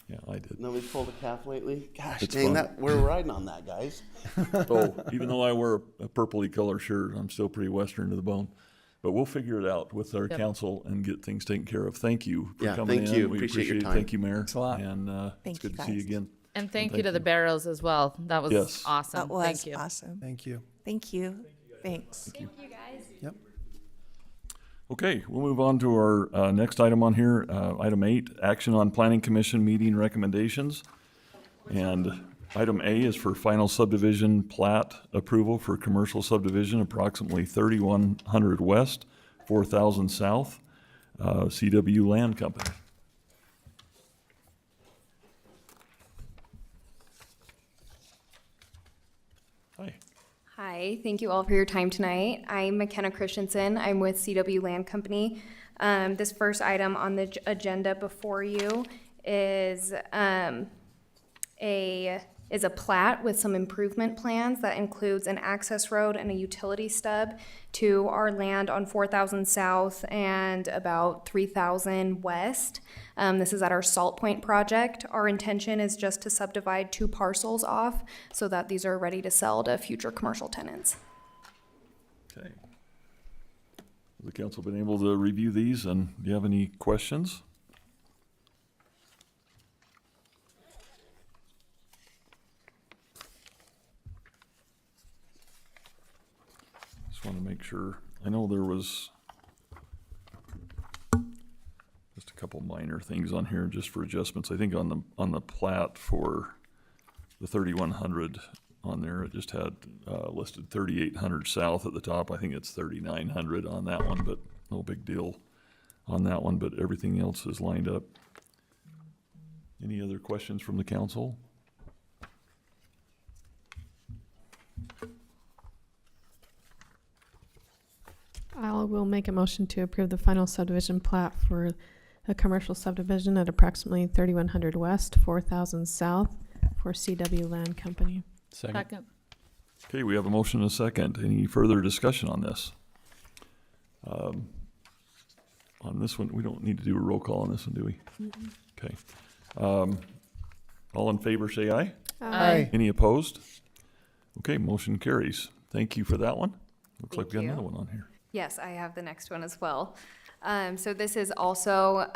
Yeah, I did. Nobody's pulled a calf lately. Gosh, It's dang, fun. that we're riding on that, guys. So even though I wear a purpley color shirt, I'm still pretty Western to the bone. But we'll figure it out with our Yep. council and get things taken care of. Thank you for Yeah, coming in. thank you. We Appreciate your it. time. Thank you, Mayor. Thanks a lot. And Thank it's good you, to see you guys. again. And thank you thank to the you. Barrows as well. That was Yes. awesome. That was Thank you. awesome. Thank you. Thank you. Thanks. Thank you, guys. Yep. Okay, we'll move on to our next item on here, item 8, action on Planning Commission meeting recommendations. And item A is for final subdivision plat approval for commercial subdivision, approximately 3100 west, 4000 south, CW Land Company. Hi. Hi, thank you all for your time tonight. I'm McKenna Christensen. I'm with CW Land Company. This first item on the agenda before you is a plat with some improvement plans that includes an access road and a utility stub to our land on 4,000 South and about 3,000 West. This is at our Salt Point project. Our intention is just to subdivide 2 parcels off so that these are ready to sell to future commercial tenants. Okay. Has the council been able to review these, and do you have any questions? Just want to make sure. I know there was just a couple minor things on here just for adjustments. I think on the plat for the 3100 on there. It just had listed 3,800 south at the top. I think it's 3,900 on that one, but no big deal on that one, but everything else is lined up. Any other questions from the council? I will make a motion to approve the final subdivision plat for a commercial subdivision at approximately 3,100 west, 4,000 south for CW Land Company. Second. Okay, we have a motion and a second. Any further discussion on this? On this one, we don't need to do a roll call on this one, do we? Okay. All in favor, say aye. Aye. Any opposed? Okay, motion carries. Thank you for that one. Looks like we got another one on here. Yes, I have the next one as well. So this is also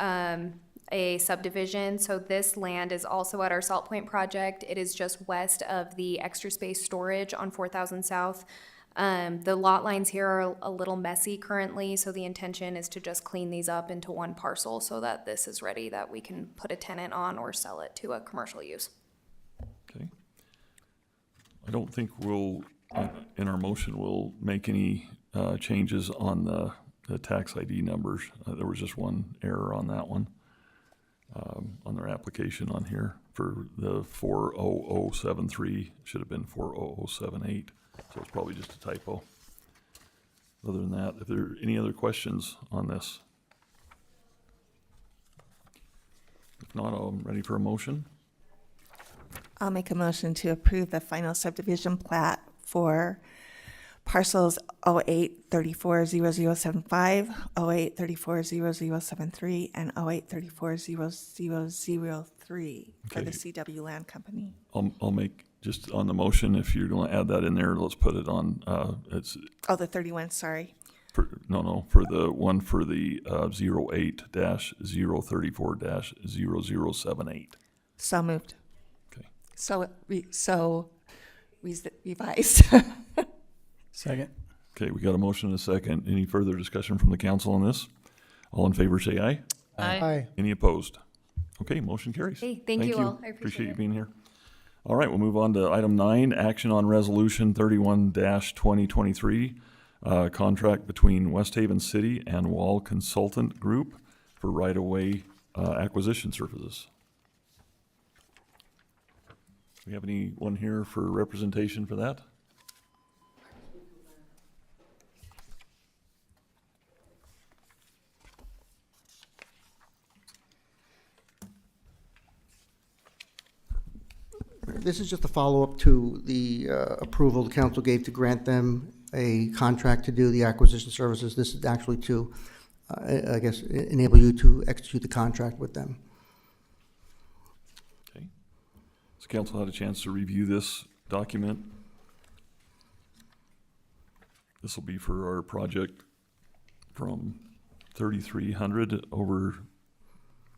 a subdivision. So this land is also at our Salt Point project. It is just west of the extra space storage on 4,000 South. The lot lines here are a little messy currently, so the intention is to just clean these up into one parcel so that this is ready, that we can put a tenant on or sell it to a commercial use. Okay. I don't think we'll, in our motion, we'll make any changes on the tax ID numbers. There was just one error on that one, on their application on here for the 40073, should have been 40078. So it's probably just a typo. Other than that, if there are any other questions on this? If not, I'm ready for a motion. I'll make a motion to approve the final subdivision plat for parcels 08340075, 08340073, and 08340003 for the CW Land Company. I'll make, just on the motion, if you're going to add that in there, let's put it on, it's, Oh, the 31, sorry. for the one for the 08-034-0078. So moved. Okay. So revised. Second. Okay, we got a motion and a second. Any further discussion from the council on this? All in favor, say aye. Aye. Any opposed? Okay, motion carries. Hey, thank you all. I appreciate you it. being here. All right, we'll move on to item 9, action on resolution 31-2023, contract between West Haven City and Wall Consultant Group for right-of-way acquisition services. Do we have anyone here for representation for that? This is just a follow-up to the approval the council gave to grant them a contract to do the acquisition services. This is actually to, I guess, enable you to execute the contract with them. Okay. Has council had a chance to review this document? This will be for our project from 3,300 over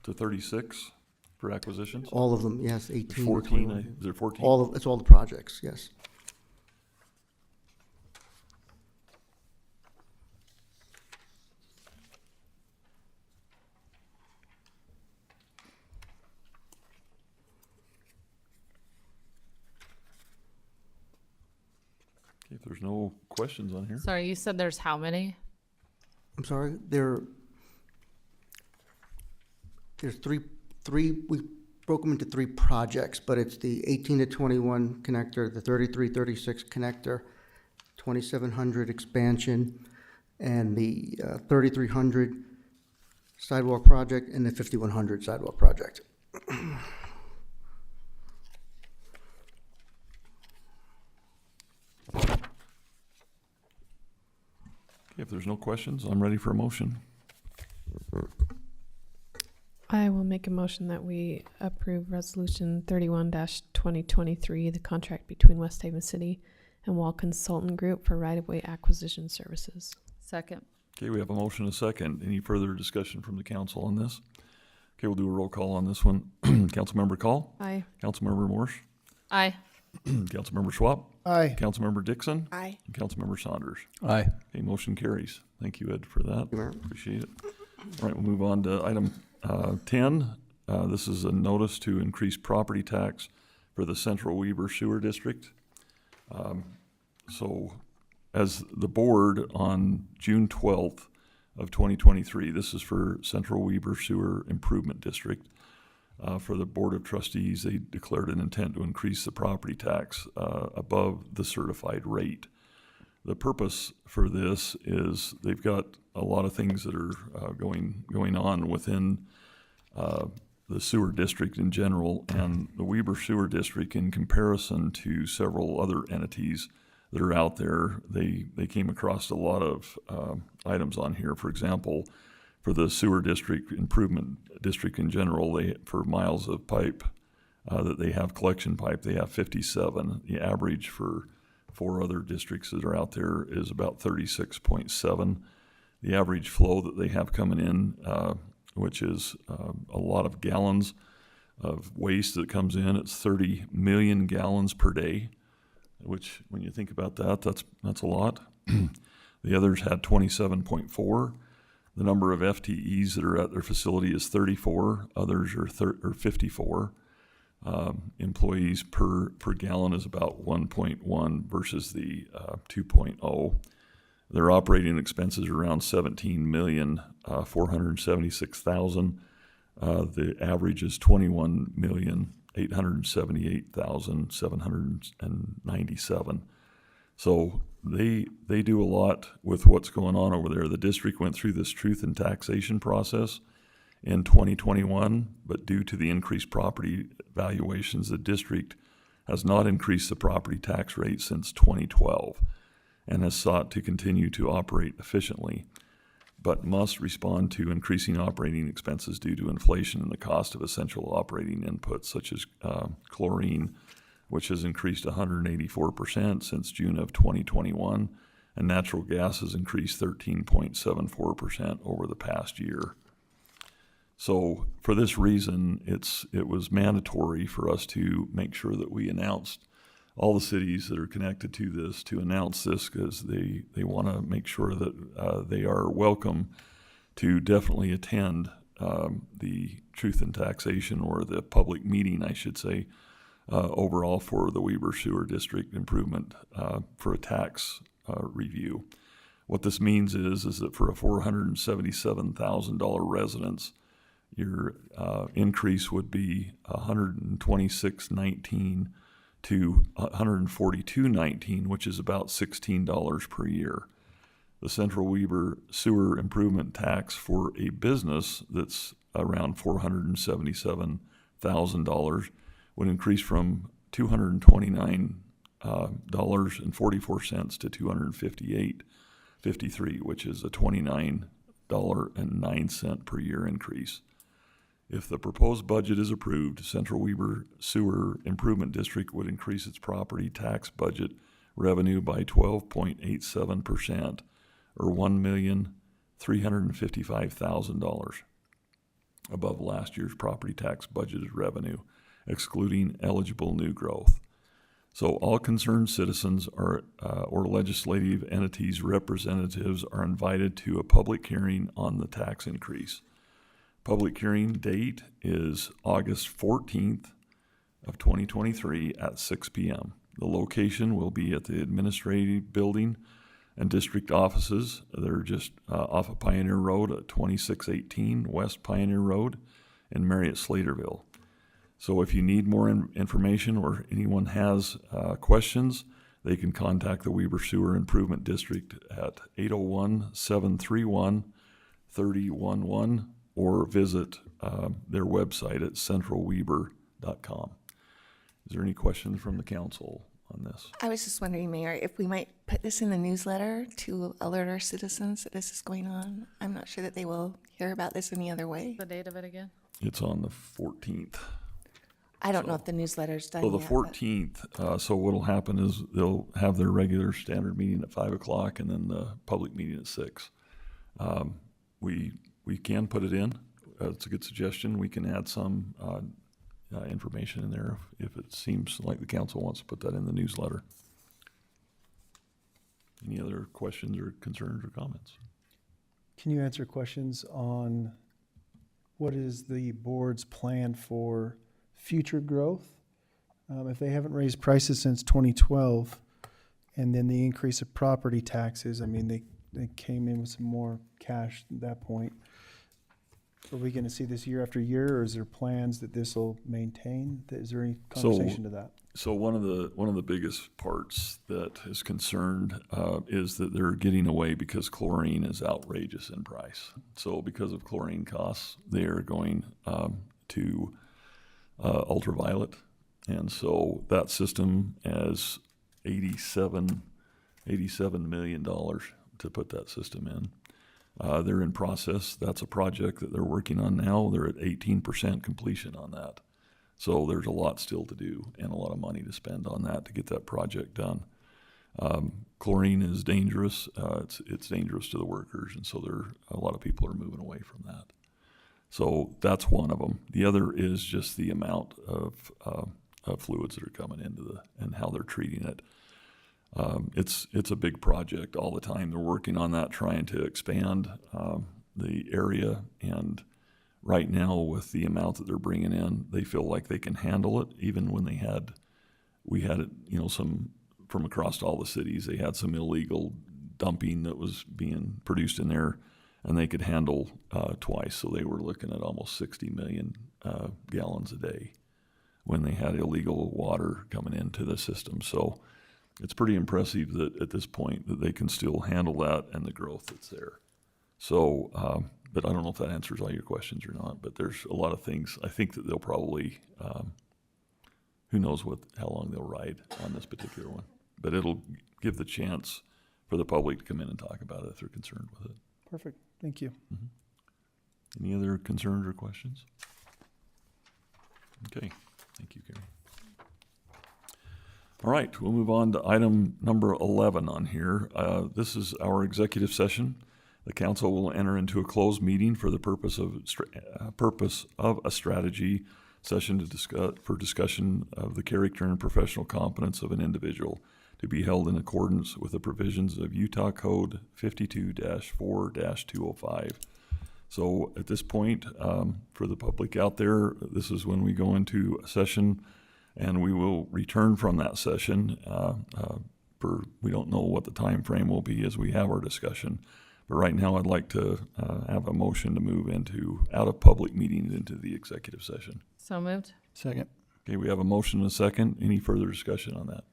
to 36 for acquisitions? All of them, yes, 18 to 14, 21. is there 14? It's all the projects, yes. Okay, if there's no questions on here. Sorry, you said there's how many? I'm sorry, there's three, we broke them into 3 projects, but it's the 18 to 21 connector, the 3336 connector, 2700 expansion, and the 3300 sidewalk project, and the 5100 sidewalk project. Okay, if there's no questions, I'm ready for a motion. I will make a motion that we approve resolution 31-2023, the contract between West Haven City and Wall Consultant Group for right-of-way acquisition services. Second. Okay, we have a motion and a second. Any further discussion from the council on this? Okay, we'll do a roll call on this one. Councilmember Call? Aye. Councilmember Morse? Aye. Councilmember Schwab? Aye. Councilmember Dixon? Aye. And Councilmember Saunders? Aye. Okay, motion carries. Thank you, Ed, for that. you, Mayor. Appreciate it. All right, we'll move on to item 10. This is a notice to increase property tax for the Central Weaver Sewer District. So as the board on June 12th of 2023, this is for Central Weaver Sewer Improvement District. For the Board of Trustees, they declared an intent to increase the property tax above the certified rate. The purpose for this is they've got a lot of things that are going on within the sewer district in general, and the Weaver Sewer District, in comparison to several other entities that are out there, they came across a lot of items on here. For example, for the sewer district, improvement district in general, for miles of pipe that they have, collection pipe, they have 57. The average for 4 other districts that are out there is about 36.7. The average flow that they have coming in, which is a lot of gallons of waste that comes in, it's 30 million gallons per day, which when you think about that, that's a lot. The others had 27.4. The number of FTEs that are at their facility is 34. Others are 54. Employees per gallon is about 1.1 versus the 2.0. Their operating expenses are around $17,476,000. The average is $21,878,797. So they do a lot with what's going on over there. The district went through this truth in taxation process in 2021, but due to the increased property valuations, the district has not increased the property tax rate since 2012 and has sought to continue to operate efficiently, but must respond to increasing operating expenses due to inflation and the cost of essential operating inputs such as chlorine, which has increased 184% since June of 2021, and natural gas has increased 13.74% over the past year. So for this reason, it was mandatory for us to make sure that we announced all the cities that are connected to this, to announce this, because they want to make sure that they are welcome to definitely attend the Truth in Taxation, or the public meeting, I should say, overall for the Weaver Sewer District improvement for a tax review. What this means is that for a $477,000 residence, your increase would be $126.19 to $142.19, which is about $16 per year. The Central Weaver Sewer Improvement Tax for a business that's around $477,000 would increase from $229.44 to $258.53, which is a $29.09 per year increase. If the proposed budget is approved, Central Weaver Sewer Improvement District would increase its property tax budget revenue by 12.87%, or $1,355,000 above last year's property tax budgeted revenue, excluding eligible new growth. So all concerned citizens or legislative entities' representatives are invited to a public hearing on the tax increase. Public hearing date is August 14th of 2023 at 6 p.m. The location will be at the Administrative Building and District Offices. They're just off of Pioneer Road at 2618 West Pioneer Road in Marriott, Slaterville. So if you need more information or anyone has questions, they can contact the Weaver Sewer Improvement District at 801-731-3011 or visit their website at centralweaver.com. Is there any questions from the council on this? I was just wondering, Mayor, if we might put this in the newsletter to alert our citizens that this is going on. I'm not sure that they will hear about this any other way. The date of it again? It's on the 14th. I don't know if the newsletter's done So the yet, 14th, so what'll happen is they'll have their regular standard meeting at 5 o'clock and then the public meeting at 6. We can put it in. It's a good suggestion. We can add some information in there if it seems like the council wants to put that in the newsletter. Any other questions or concerns or comments? Can you answer questions on what is the board's plan for future growth? If they haven't raised prices since 2012, And then the increase of property taxes, I mean, they came in with some more cash at that point. Are we gonna see this year after year, or is there plans that this will maintain? Is there any conversation to that? So one of the biggest parts that is concerned is that they're getting away because chlorine is outrageous in price. So because of chlorine costs, they are going to ultraviolet, and so that system has $87 million to put that system in. They're in process. That's a project that they're working on now. They're at 18% completion on that. So there's a lot still to do and a lot of money to spend on that to get that project done. Chlorine is dangerous. It's dangerous to the workers, and so a lot of people are moving away from that. So that's one of them. The other is just the amount of fluids that are coming into and how they're treating it. It's a big project all the time. They're working on that, trying to expand the area, and right now with the amount that they're bringing in, they feel like they can handle it. Even when we had it, some from across all the cities, they had some illegal dumping that was being produced in there, and they could handle twice. So they were looking at almost 60 million gallons a day when they had illegal water coming into the system. So it's pretty impressive that at this point that they can still handle that and the growth that's there. So, but I don't know if that answers all your questions or not, but there's a lot of things. I think that they'll probably, who knows how long they'll ride on this particular one, but it'll give the chance for the public to come in and talk about it if they're concerned with it. Perfect, thank you. Mm-hmm. Any other concerns or questions? Okay, thank you, Gary. All right, we'll move on to item number 11 on here. This is our executive session. The council will enter into a closed meeting for the purpose of a strategy session for discussion of the character and professional competence of an individual to be held in accordance with the provisions of Utah Code 52-4-205. So at this point, for the public out there, this is when we go into a session, and we will return from that session. We don't know what the time frame will be as we have our discussion. But right now, I'd like to have a motion to move out of public meetings into the executive session. So moved. Second. Okay, we have a motion and a second. Any further discussion on that?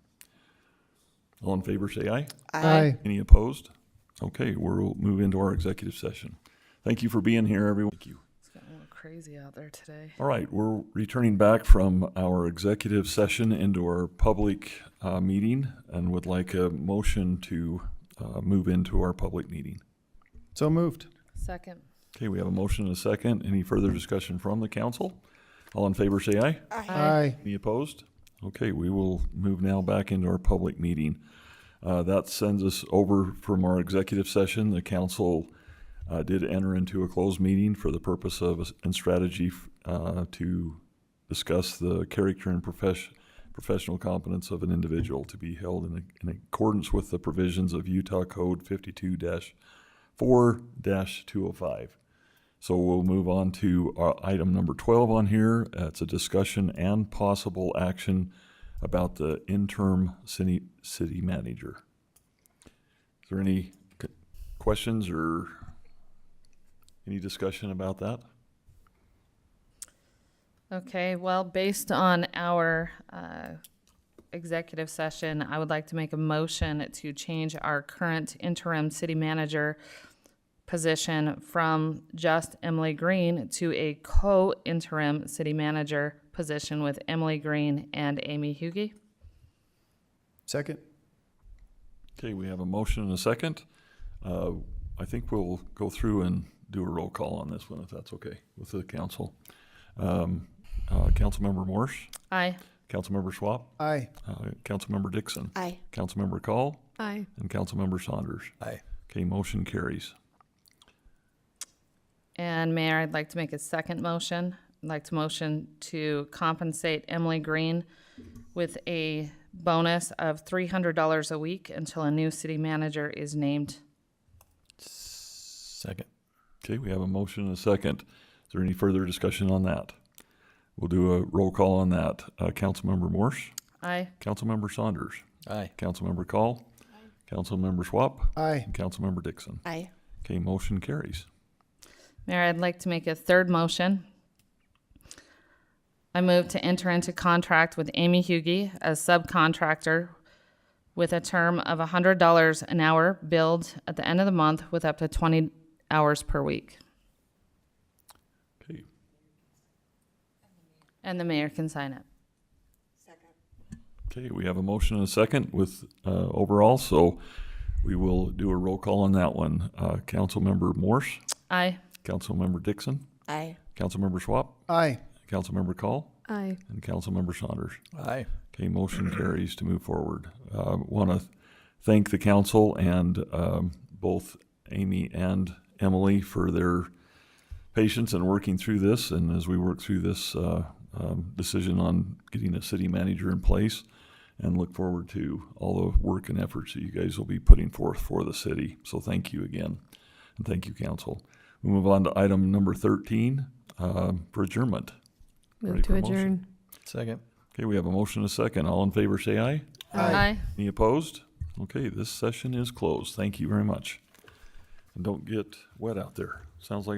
All in favor, say aye. Aye. Any opposed? Okay, we'll move into our executive session. Thank you for being here, everyone. Thank you. It's gotten a little crazy out there today. All right, we're returning back from our executive session into our public meeting, and would like a motion to move into our public meeting. So moved. Second. Okay, we have a motion and a second. Any further discussion from the council? All in favor, say aye. Aye. Any opposed? Okay, we will move now back into our public meeting. That sends us over from our executive session. The council did enter into a closed meeting for the purpose of and strategy to discuss the character and professional competence of an individual to be held in accordance with the provisions of Utah Code 52-4-205. So we'll move on to item number 12 on here. It's a discussion and possible action about the interim city manager. Is there any questions or any discussion about that? Okay, well, based on our executive session, I would like to make a motion to change our current interim city manager position from just Emily Green to a co-interim city manager position with Emily Green and Amy Hughey. Second. Okay, we have a motion and a second. I think we'll go through and do a roll call on this one, if that's okay with the council. Councilmember Morse? Aye. Councilmember Schwab? Aye. Councilmember Dixon? Aye. Councilmember Call? Aye. And Councilmember Saunders? Aye. Okay, motion carries. And Mayor, I'd like to make a second motion. I'd like to motion to compensate Emily Green with a bonus of $300 a week until a new city manager is named. Second. Okay, we have a motion and a second. Is there any further discussion on that? We'll do a roll call on that. Councilmember Morse? Aye. Councilmember Saunders? Aye. Councilmember Call? Councilmember Schwab. Aye. And Councilmember Dixon. Aye. Okay, motion carries. Mayor, I'd like to make a third motion. I move to enter into contract with Amy Hughey as subcontractor with a term of $100 an hour billed at the end of the month with up to 20 hours per week. Okay. And the mayor can sign it. Okay, we have a motion and a second with overall, so we will do a roll call on that one. Councilmember Morse, Aye. Councilmember Dixon, Aye. Councilmember Schwab, Aye. Councilmember Call, Aye. and Councilmember Saunders. Aye. Okay, motion carries to move forward. Want to thank the council and both Amy and Emily for their patience in working through this, and as we work through this decision on getting a city manager in place, and look forward to all the work and efforts that you guys will be putting forth for the city. So thank you again, and thank you, council. We move on to item number 13 for adjournment. Move Ready to for a motion? adjourn. Second. Okay, we have a motion and a second. All in favor, say aye. Aye. Any opposed? Okay, this session is closed. Thank you very much. And don't get wet out there. Sounds like it's